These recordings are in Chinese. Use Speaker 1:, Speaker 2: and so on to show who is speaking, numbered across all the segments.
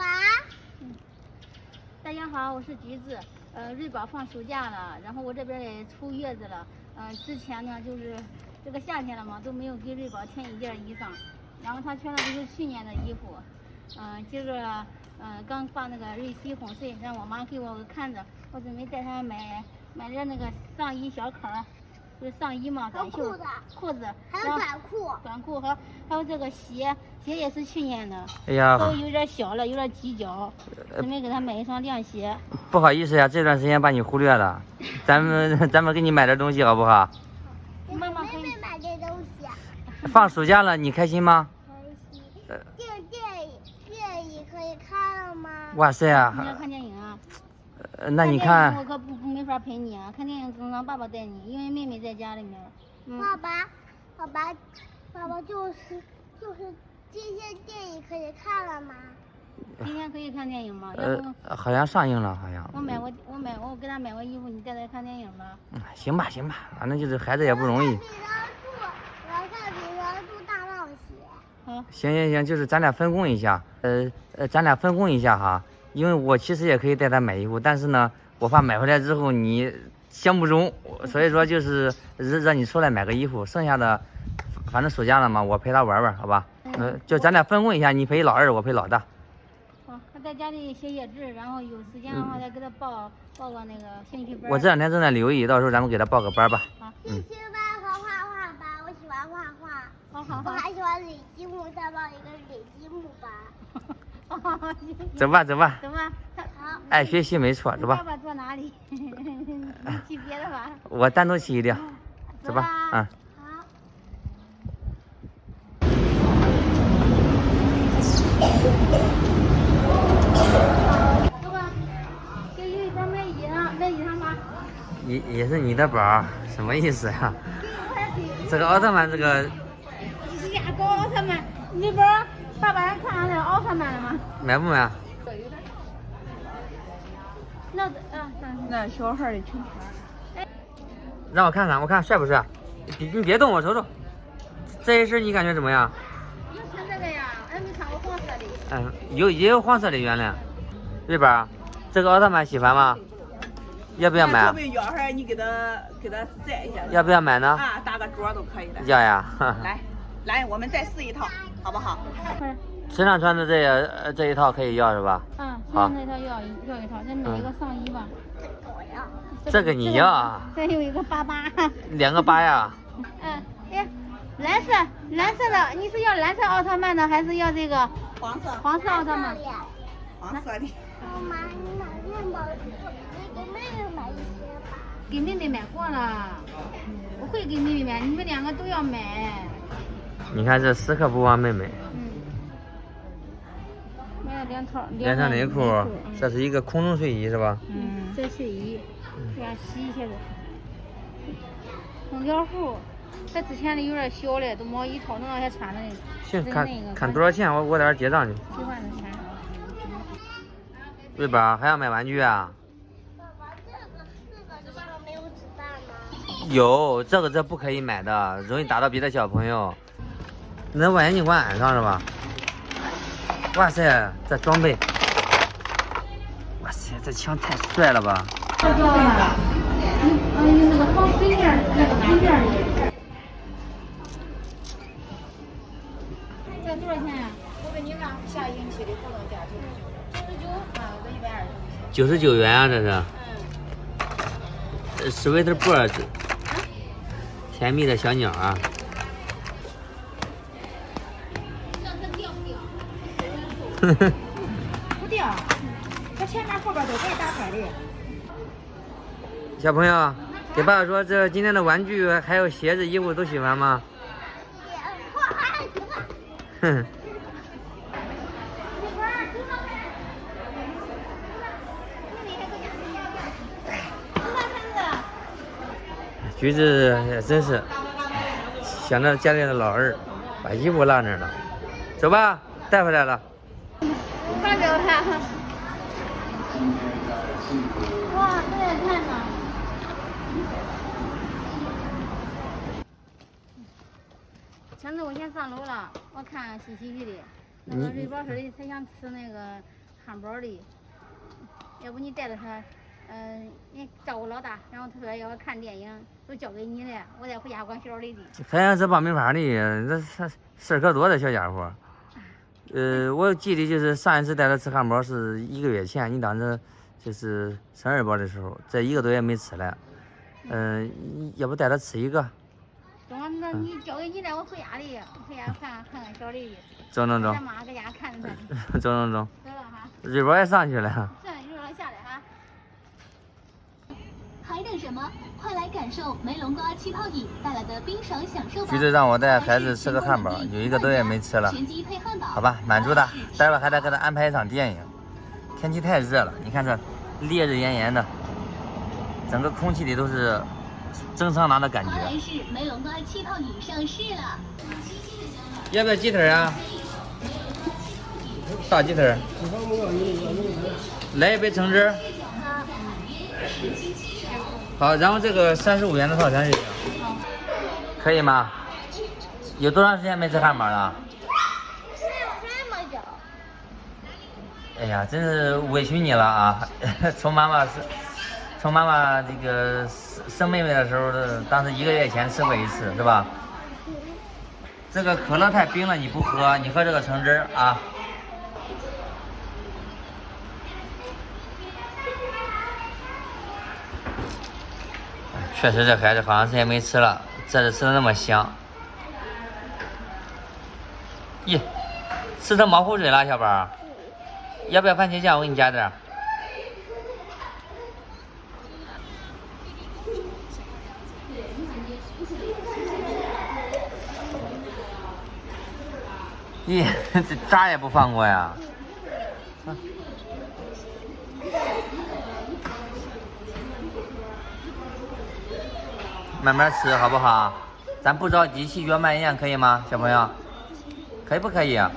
Speaker 1: 爸。
Speaker 2: 大家好，我是橘子。瑞宝放暑假了，然后我这边也出月子了。之前呢就是这个夏天了嘛，都没有给瑞宝添一件衣裳，然后他穿的都是去年的衣服。今个刚把那个瑞希哄睡，让我妈给我看着，我准备带他买点那个上衣小口儿。就是上衣嘛，短袖裤子，
Speaker 1: 还有
Speaker 2: 短裤还有这个鞋也是去年的，
Speaker 3: 哎呀，
Speaker 2: 都有点小了，有点挤脚，准备给他买一双凉鞋。
Speaker 3: 不好意思呀，这段时间把你忽略了，咱们给你买点东西好不好？
Speaker 1: 妈妈妹妹买这东西。
Speaker 3: 放暑假了，你开心吗？
Speaker 1: 开心。电影可以看了吗？
Speaker 3: 哇塞呀！
Speaker 2: 你要看电影啊？
Speaker 3: 那你看，
Speaker 2: 我可没法陪你啊！看电影只能让爸爸带你，因为妹妹在家里面。
Speaker 1: 爸爸就是今天电影可以看了吗？
Speaker 2: 今天可以看电影吗？
Speaker 3: 好像上映了，好像。
Speaker 2: 我给他买过衣服，你带他看电影吧。
Speaker 3: 行吧，反正就是孩子也不容易。
Speaker 1: 我要看比人住大冒险。
Speaker 2: 好。
Speaker 3: 行，就是咱俩分工一下，咱俩分工一下哈。因为我其实也可以带他买衣服，但是呢，我怕买回来之后你相不中，所以说就是让你出来买个衣服，剩下的反正暑假了嘛，我陪他玩玩，好吧？就咱俩分工一下，你陪老二，我陪老大。
Speaker 2: 好，他在家里写字，然后有时间的话再给他报个那个兴趣班。
Speaker 3: 我这两天正在留意，到时候咱们给他报个班吧。
Speaker 2: 好，
Speaker 1: 兴趣班和画画班，我喜欢画画。
Speaker 2: 好。
Speaker 1: 我还喜欢垒积木，再报一个垒积木班。
Speaker 3: 走吧。
Speaker 1: 好。
Speaker 3: 爱学习没错，走吧。
Speaker 2: 爸爸坐哪里？你去别的吧。
Speaker 3: 我单独骑一辆。走吧。
Speaker 1: 好。
Speaker 2: 走吧。就有一帮买衣裳吧。
Speaker 3: 也是你的宝，什么意思呀？这个奥特曼这个。
Speaker 2: 呀，搞奥特曼，你不是爸爸看上那个奥特曼了吗？
Speaker 3: 买不买？
Speaker 4: 那小孩的裙
Speaker 2: 哎，
Speaker 3: 让我看看，我看帅不帅？你别动，我瞅瞅。这一身你感觉怎么样？
Speaker 2: 要穿这个呀，没穿过黄色的。
Speaker 3: 也有黄色的原来。瑞宝，这个奥特曼喜欢吗？要不要买？
Speaker 4: 特别小孩，你给他摘一下。
Speaker 3: 要不要买呢？
Speaker 4: 啊，搭个桌都可以的。
Speaker 3: 要呀。
Speaker 4: 来，我们再试一套，好不好？
Speaker 3: 身上穿的这一套可以要是吧？
Speaker 2: 身上这套要一套，再买一个上衣吧。
Speaker 1: 我要。
Speaker 3: 这个你要啊？
Speaker 2: 这有一个88。
Speaker 3: 2个8呀？
Speaker 2: 蓝色的，你是要蓝色奥特曼的，还是要这个
Speaker 4: 黄色
Speaker 2: 奥特曼？
Speaker 4: 黄色的。
Speaker 1: 妈，你买面包，给妹妹买一些吧。
Speaker 2: 给妹妹买过了，我会给妹妹买，你们2个都要买。
Speaker 3: 你看这时刻不忘妹妹。
Speaker 2: 买了2套。
Speaker 3: 连上内裤，这是一个空中睡衣是吧？
Speaker 2: 这睡衣，这样洗一下子。空调服，这之前的有点小了，都毛衣套能让他穿的。
Speaker 3: 行，看多少钱，我在这结账去。
Speaker 2: 喜欢的穿。
Speaker 3: 瑞宝还要买玩具啊？
Speaker 1: 爸爸，这个没有子弹吗？
Speaker 3: 有，这不可以买的，容易打到别的小朋友。你那望远镜给我安上是吧？哇塞，这装备！哇塞，这枪太帅了吧！
Speaker 2: 那个放水面，那个水面里。这多少钱呀？
Speaker 4: 我给你按下一星期的活动价99，99啊，这
Speaker 3: 120。99元啊，这是。史威特布尔，甜蜜的小鸟啊。
Speaker 4: 不掉，这前面后边都可以打开的。
Speaker 3: 小朋友，给爸爸说，这今天的玩具还有鞋子、衣服都喜欢吗？哼。橘子也真是想着家里的老二，把衣服落那儿了。走吧，带回来了。
Speaker 2: 放给他。哇，这也看呢。橙子，我先上楼了，我看洗洗去的。那个瑞宝说的，他想吃那个汉堡的，要不你带着他，你照顾老大，然后他说要看电影，都交给你了，我再回家管小的的。
Speaker 3: 反正这爆米花的，这事儿可多的小家伙。我记得就是上一次带他吃汉堡是1个月前，你当时就是生日包的时候，这1个多月没吃了。要不带他吃一个？
Speaker 2: 中啊，那你交给你了，我回家的，回家看小的。
Speaker 3: 走。
Speaker 2: 咱妈搁家看着他。
Speaker 3: 走。
Speaker 2: 走了哈。
Speaker 3: 瑞宝也上去了。
Speaker 2: 是，一会儿下来哈。
Speaker 5: 还等什么？快来感受梅龙瓜气泡饮带来的冰爽享受吧！
Speaker 3: 橘子让我带孩子吃个汉堡，有1个多月没吃了。好吧，满足他。待会儿还得给他安排一场电影。天气太热了，你看这烈日炎炎的，整个空气里都是蒸桑拿的感觉。
Speaker 5: 华莱士梅龙瓜气泡饮上市了。
Speaker 3: 要不要鸡腿啊？大鸡腿。来1杯橙汁。好，然后这个35元的套餐就行，可以吗？有多长时间没吃汉堡了？
Speaker 1: 这么久。
Speaker 3: 哎呀，真是委屈你了啊！从妈妈这个生妹妹的时候，当时1个月前吃过1次，是吧？这个可乐太冰了，你不喝，你喝这个橙汁啊。确实，这孩子好长时间没吃了，这次吃的那么香。咦，吃成毛糊嘴了，小宝。要不要番茄酱？我给你加点。咦，这渣也不放过呀。慢慢吃好不好？咱不着急，细嚼慢咽，可以吗，小朋友？可以不可以啊？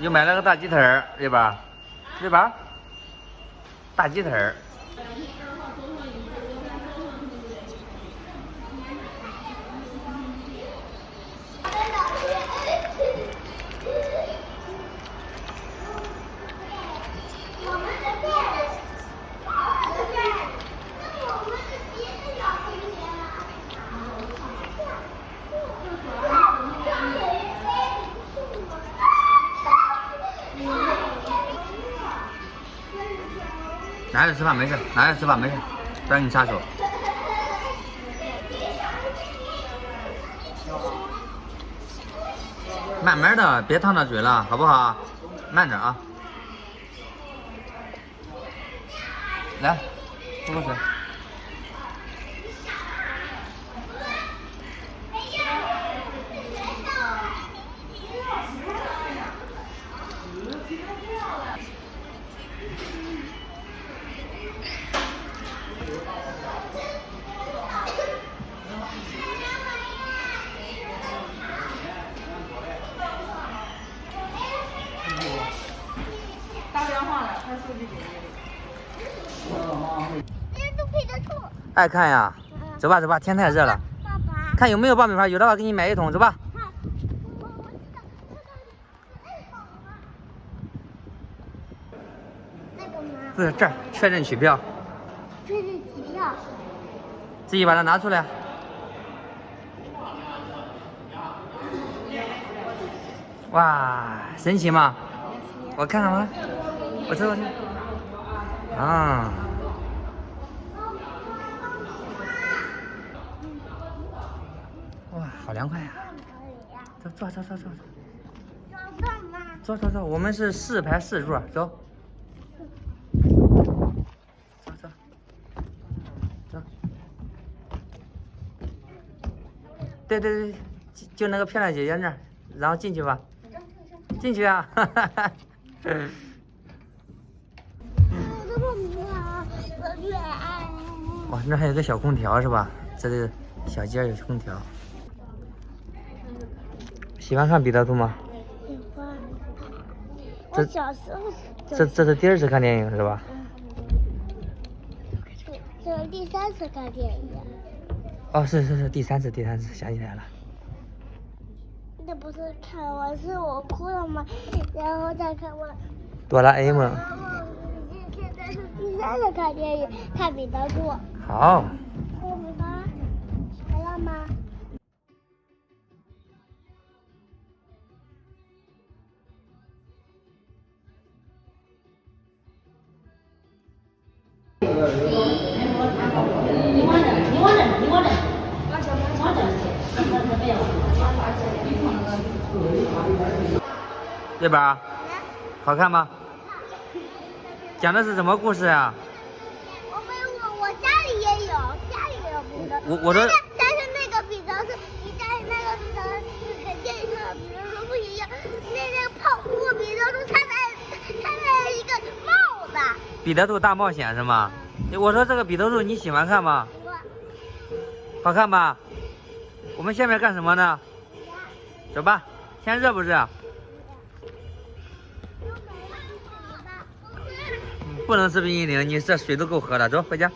Speaker 3: 又买了个大鸡腿儿，瑞宝，大鸡腿儿。拿着吃饭没事，不让你插手。慢慢的，别烫到嘴了，好不好？慢点啊。来，喝口水。
Speaker 4: 打电话了，他手机给你。
Speaker 3: 爱看呀，走吧，天太热了。
Speaker 1: 爸爸。
Speaker 3: 看有没有爆米花，有的话给你买1桶，走吧。
Speaker 1: 那个吗？
Speaker 3: 是这儿，确认取票。
Speaker 1: 确认机票。
Speaker 3: 自己把它拿出来。哇，神奇吗？我看看吗？我这。啊。哇，好凉快呀！走，坐。坐，我们是4排4座，走。走。对，就那个漂亮姐姐那儿，然后进去吧。进去啊！哈哈哈。哇，那还有个小空调是吧？这个小间有空调。喜欢看彼得兔吗？
Speaker 1: 喜欢。我小时候
Speaker 3: 这是第2次看电影是吧？
Speaker 1: 这是第3次看电影。
Speaker 3: 哦，是第3次，想起来了。
Speaker 1: 那不是看完是我哭了吗？然后再看完。
Speaker 3: 哆啦 A 梦。
Speaker 1: 现在是第3次看电影，看彼得兔。
Speaker 3: 好。
Speaker 1: 爸爸，来了吗？
Speaker 3: 瑞宝，好看吗？讲的是什么故事啊？
Speaker 1: 我家里也有彼得。
Speaker 3: 我说，
Speaker 1: 但是那个彼得是，你家里那个彼得是跟电视上的彼得兔不一样。那个泡沫彼得兔他戴一个帽子。
Speaker 3: 彼得兔大冒险是吗？我说这个彼得兔你喜欢看吗？好看吧？我们下面干什么呢？走吧，天热不热？不能吃冰淇淋，你这水都够喝了，走回家。